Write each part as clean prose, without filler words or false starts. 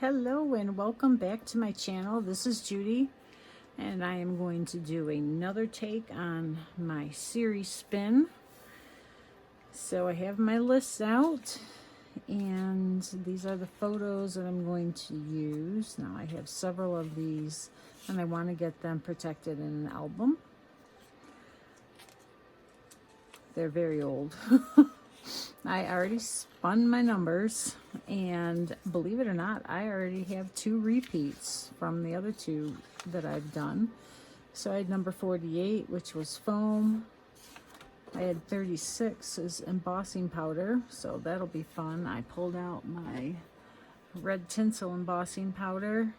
Hello and welcome back to my channel. This is Judy and I am going to do another take on my Siri Spin. So I have my lists out and these are the photos that I'm going to use. Now I have several of these and I want to get them protected in an album. They're very old. I already spun my numbers, and believe it or not, I already have 2 repeats from the other 2 that I've done. So I had number 48, which was foam. I had 36 is embossing powder, so that'll be fun. I pulled out my red tinsel embossing powder,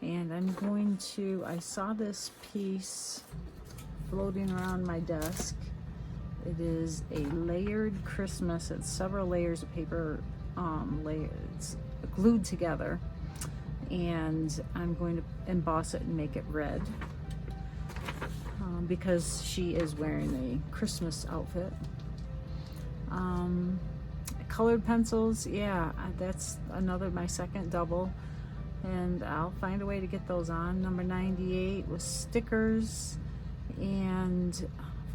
and I saw this piece floating around my desk. It is a layered Christmas. It's several layers of paper, layers glued together, and I'm going to emboss it and make it red because she is wearing a Christmas outfit. Colored pencils, yeah, that's my second double, and I'll find a way to get those on. Number 98 was stickers, and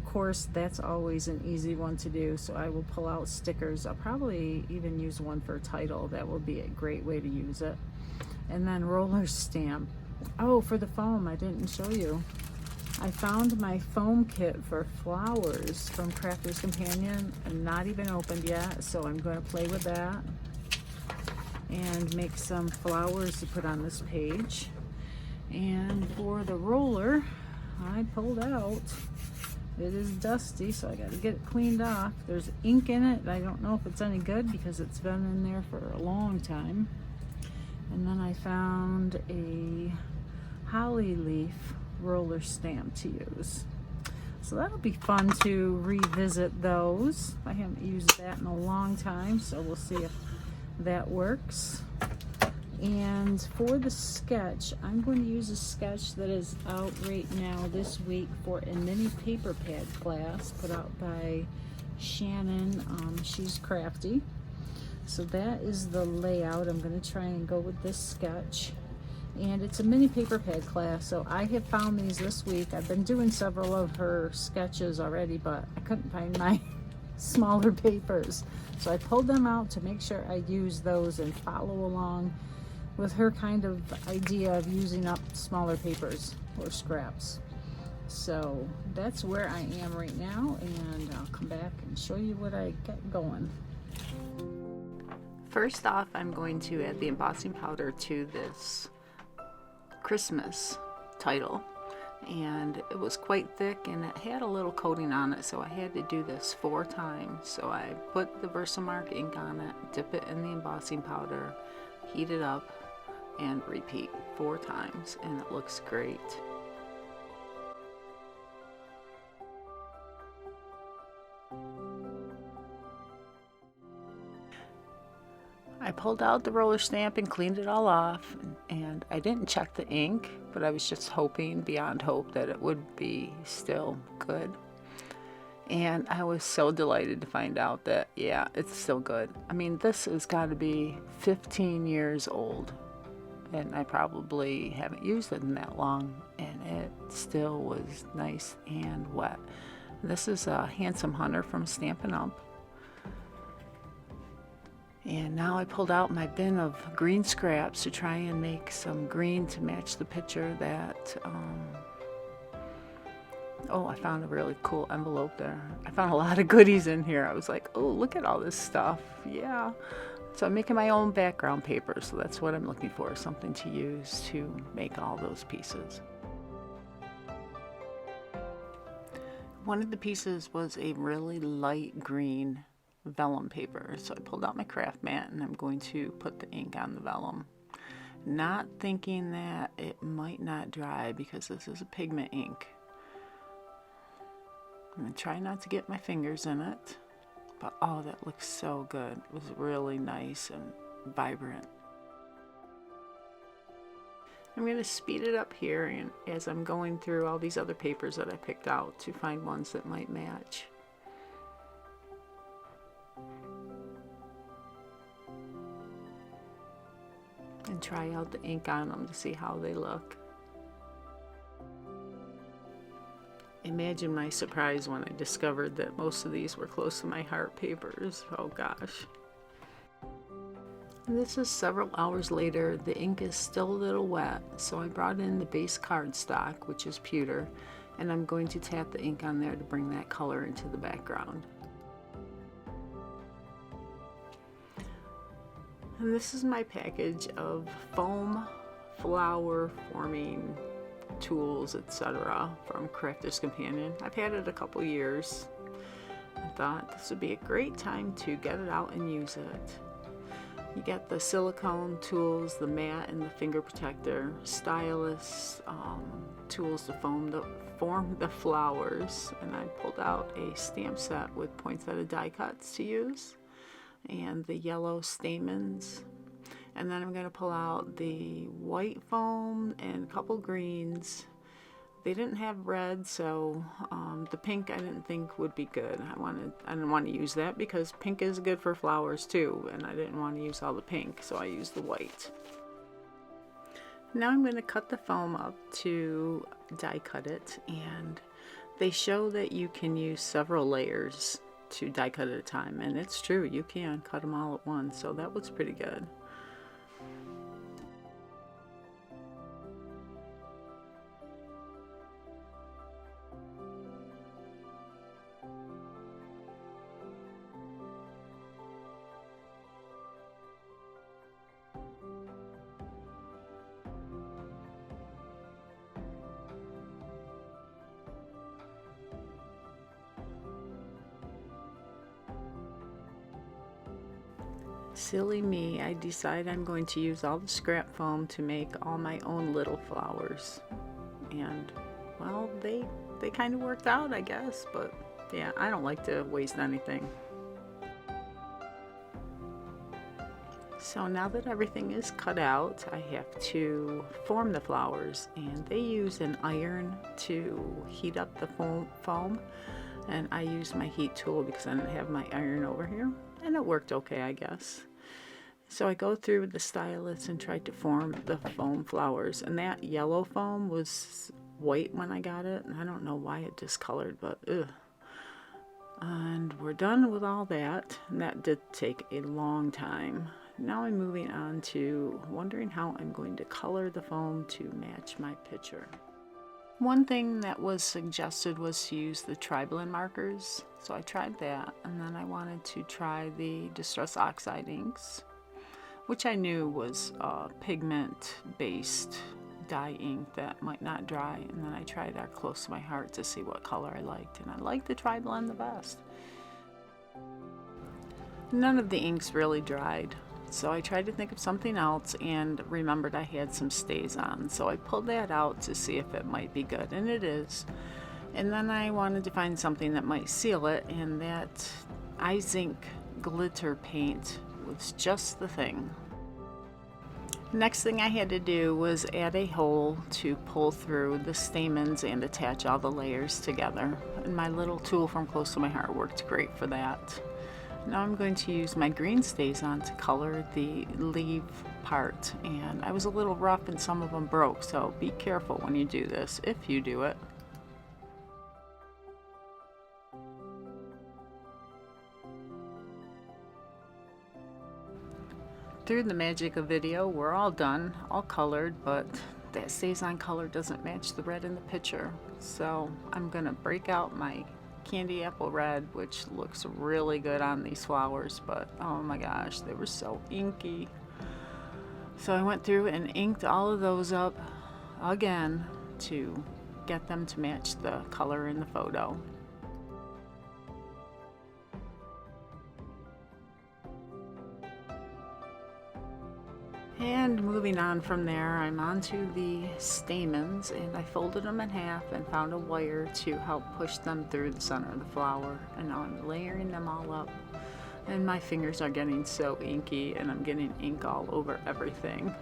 of course that's always an easy one to do, so I will pull out stickers. I'll probably even use one for a title. That will be a great way to use it. And then roller stamp. Oh, for the foam, I didn't show you. I found my foam kit for flowers from Crafter's Companion and not even opened yet, so I'm going to play with that and make some flowers to put on this page. And for the roller, I pulled out, it is dusty, so I got to get it cleaned off. There's ink in it. I don't know if it's any good because it's been in there for a long time. And then I found a holly leaf roller stamp to use. So that'll be fun to revisit those. I haven't used that in a long time, so we'll see if that works. And for the sketch, I'm going to use a sketch that is out right now this week for a mini paper pad class put out by Shannon. She's crafty. So that is the layout. I'm going to try and go with this sketch. And it's a mini paper pad class, so I have found these this week. I've been doing several of her sketches already, but I couldn't find my smaller papers. So I pulled them out to make sure I use those and follow along with her kind of idea of using up smaller papers or scraps. So that's where I am right now, and I'll come back and show you what I get going. First off, I'm going to add the embossing powder to this Christmas title, and it was quite thick and it had a little coating on it, so I had to do this 4 times. So I put the Versamark ink on it, dip it in the embossing powder, heat it up, and repeat 4 times, and it looks great. I pulled out the roller stamp and cleaned it all off, and I didn't check the ink, but I was just hoping beyond hope that it would be still good. And I was so delighted to find out that, yeah, it's still good. I mean, this has got to be 15 years old, and I probably haven't used it in that long, and it still was nice and wet. This is a Handsome Hunter from Stampin' Up. And now I pulled out my bin of green scraps to try and make some green to match the picture that, oh, I found a really cool envelope there. I found a lot of goodies in here. I was like, oh, look at all this stuff. Yeah. So I'm making my own background paper, so that's what I'm looking for, something to use to make all those pieces. One of the pieces was a really light green vellum paper, so I pulled out my craft mat and I'm going to put the ink on the vellum, not thinking that it might not dry because this is a pigment ink. I'm going to try not to get my fingers in it, but oh, that looks so good. It was really nice and vibrant. I'm going to speed it up here, and as I'm going through all these other papers that I picked out to find ones that might match. And try out the ink on them to see how they look. Imagine my surprise when I discovered that most of these were close to my heart papers. Oh gosh. And this is several hours later. The ink is still a little wet, so I brought in the base cardstock, which is pewter, and I'm going to tap the ink on there to bring that color into the background. And this is my package of foam flower forming tools, etc. from Crafter's Companion. I've had it a couple years. I thought this would be a great time to get it out and use it. You get the silicone tools, the mat and the finger protector, stylus, tools to form the flowers, and I pulled out a stamp set with poinsettia die cuts to use, and the yellow stamens. And then I'm going to pull out the white foam and a couple greens. They didn't have red, so the pink I didn't think would be good. I didn't want to use that because pink is good for flowers too, and I didn't want to use all the pink, so I used the white. Now I'm going to cut the foam up to die cut it, and they show that you can use several layers to die cut at a time, and it's true, you can cut them all at once, so that looks pretty good. Silly me, I decide I'm going to use all the scrap foam to make all my own little flowers. And, well, they kind of worked out, I guess, but yeah, I don't like to waste anything. So now that everything is cut out, I have to form the flowers, and they use an iron to heat up the foam, and I used my heat tool because I didn't have my iron over here, and it worked okay, I guess. So I go through the stylus and tried to form the foam flowers, and that yellow foam was white when I got it, and I don't know why it discolored, but ugh. And we're done with all that, and that did take a long time. Now I'm moving on to wondering how I'm going to color the foam to match my picture. One thing that was suggested was to use the tri-blend markers, so I tried that, and then I wanted to try the Distress Oxide inks, which I knew was pigment-based dye ink that might not dry, and then I tried our Close to My Heart to see what color I liked, and I liked the tri-blend the best. None of the inks really dried, so I tried to think of something else and remembered I had some StazOn, so I pulled that out to see if it might be good, and it is. And then I wanted to find something that might seal it, and that iZink glitter paint was just the thing. Next thing I had to do was add a hole to pull through the stamens and attach all the layers together, and my little tool from Close to My Heart worked great for that. Now I'm going to use my green StazOn to color the leaf part, and I was a little rough and some of them broke, so be careful when you do this, if you do it. Through the magic of video, we're all done, all colored, but that StazOn color doesn't match the red in the picture. So I'm gonna break out my candy apple red, which looks really good on these flowers, but oh my gosh, they were so inky. So I went through and inked all of those up again to get them to match the color in the photo. And moving on from there, I'm onto the stamens, and I folded them in half and found a wire to help push them through the center of the flower. And now I'm layering them all up, and my fingers are getting so inky, and I'm getting ink all over everything.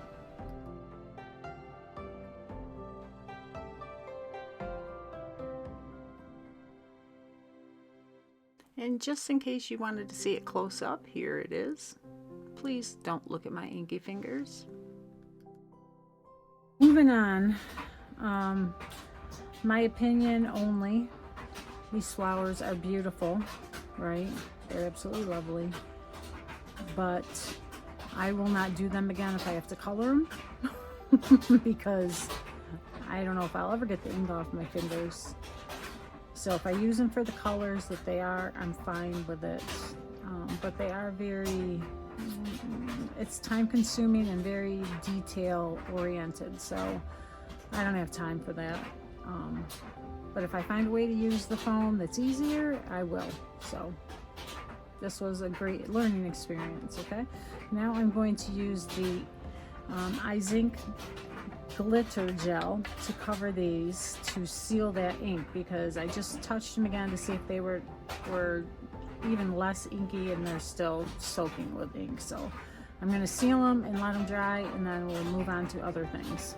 And just in case you wanted to see it close up, here it is. Please don't look at my inky fingers. Moving on, my opinion only, these flowers are beautiful, right? They're absolutely lovely, but I will not do them again if I have to color them because I don't know if I'll ever get the ink off my fingers. So if I use them for the colors that they are, I'm fine with it. But they are very, it's time consuming and very detail oriented. So I don't have time for that. But if I find a way to use the foam that's easier, I will. So this was a great learning experience, okay? Now I'm going to use the iZink glitter gel to cover these to seal that ink, because I just touched them again to see if they were even less inky, and they're still soaking with ink. So I'm going to seal them and let them dry, and then we'll move on to other things.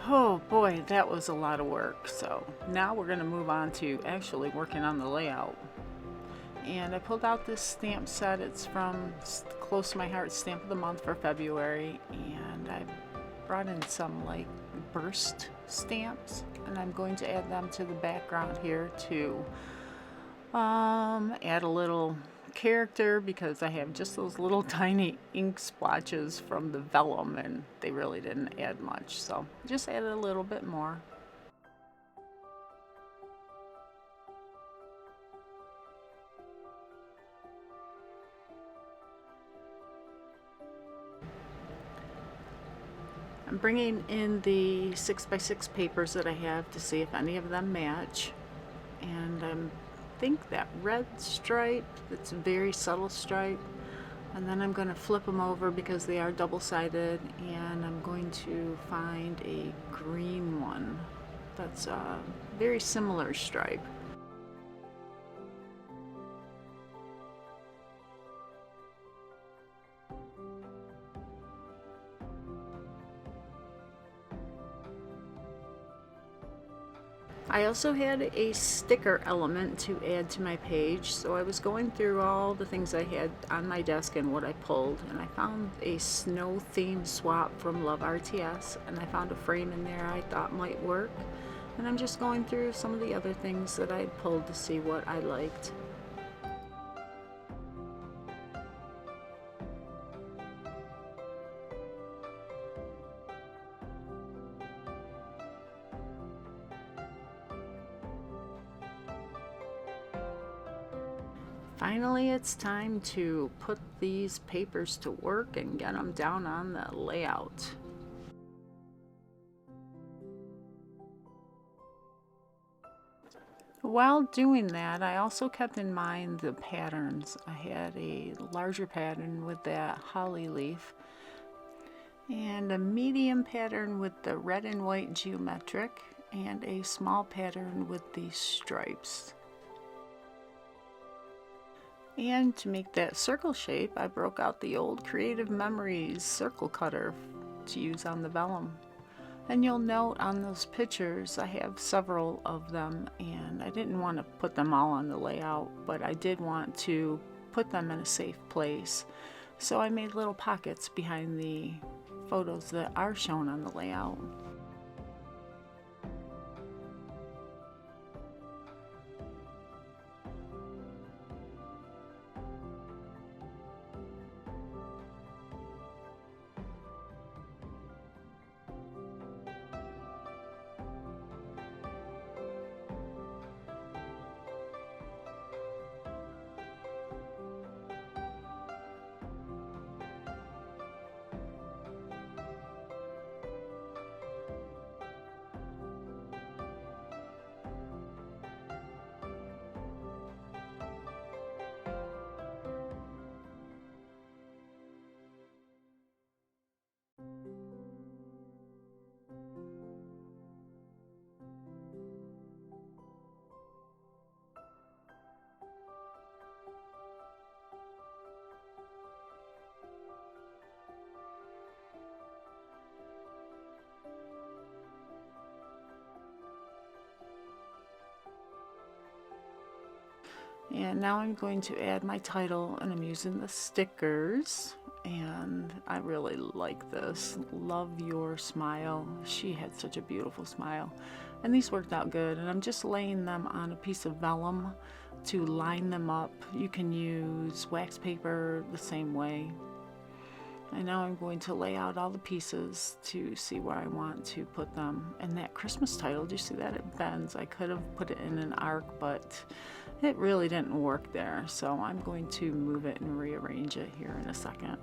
Oh boy, that was a lot of work. So now we're going to move on to actually working on the layout. And I pulled out this stamp set. It's from Close to My Heart Stamp of the Month for February, and I brought in some like burst stamps, and I'm going to add them to the background here to add a little character, because I have just those little tiny ink splotches from the vellum and they really didn't add much, so just added a little bit more. I'm bringing in the 6x6 papers that I have to see if any of them match, and I think that red stripe, that's a very subtle stripe, and then I'm going to flip them over because they are double-sided, and I'm going to find a green one that's a very similar stripe. I also had a sticker element to add to my page, so I was going through all the things I had on my desk and what I pulled, and I found a snow theme swap from Love RTS, and I found a frame in there I thought might work, and I'm just going through some of the other things that I pulled to see what I liked. Finally, it's time to put these papers to work and get them down on the layout. While doing that, I also kept in mind the patterns. I had a larger pattern with that holly leaf, and a medium pattern with the red and white geometric, and a small pattern with these stripes. And to make that circle shape, I broke out the old Creative Memories circle cutter to use on the vellum. And you'll note on those pictures I have several of them, and I didn't want to put them all on the layout, but I did want to put them in a safe place. So I made little pockets behind the photos that are shown on the layout. And now I'm going to add my title, and I'm using the stickers, and I really like this. Love Your Smile. She had such a beautiful smile, and these worked out good. And I'm just laying them on a piece of vellum to line them up. You can use wax paper the same way. And now I'm going to lay out all the pieces to see where I want to put them. And that Christmas title, do you see that? It bends. I could have put it in an arc, but it really didn't work there. So I'm going to move it and rearrange it here in a second.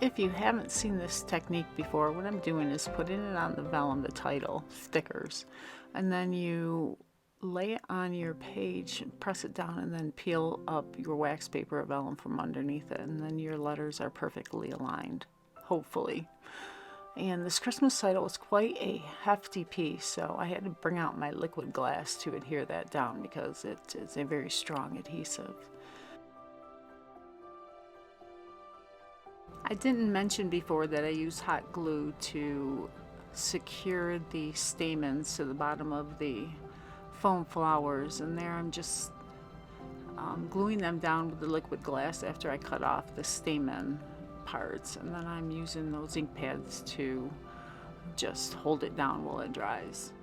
If you haven't seen this technique before, what I'm doing is putting it on the vellum, the title, stickers, and then you lay it on your page, press it down, and then peel up your wax paper or vellum from underneath it, and then your letters are perfectly aligned, hopefully. And this Christmas title was quite a hefty piece, so I had to bring out my liquid glass to adhere that down because it is a very strong adhesive. I didn't mention before that I use hot glue to secure the stamens to the bottom of the foam flowers, and there I'm just gluing them down with the liquid glass after I cut off the stamen parts, and then I'm using those ink pads to just hold it down while it dries.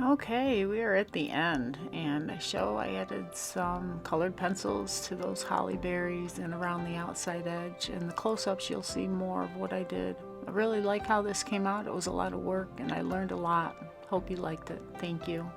Okay, we are at the end, and I added some colored pencils to those holly berries and around the outside edge. In the close-ups you'll see more of what I did. I really like how this came out. It was a lot of work and I learned a lot. Hope you liked it. Thank you.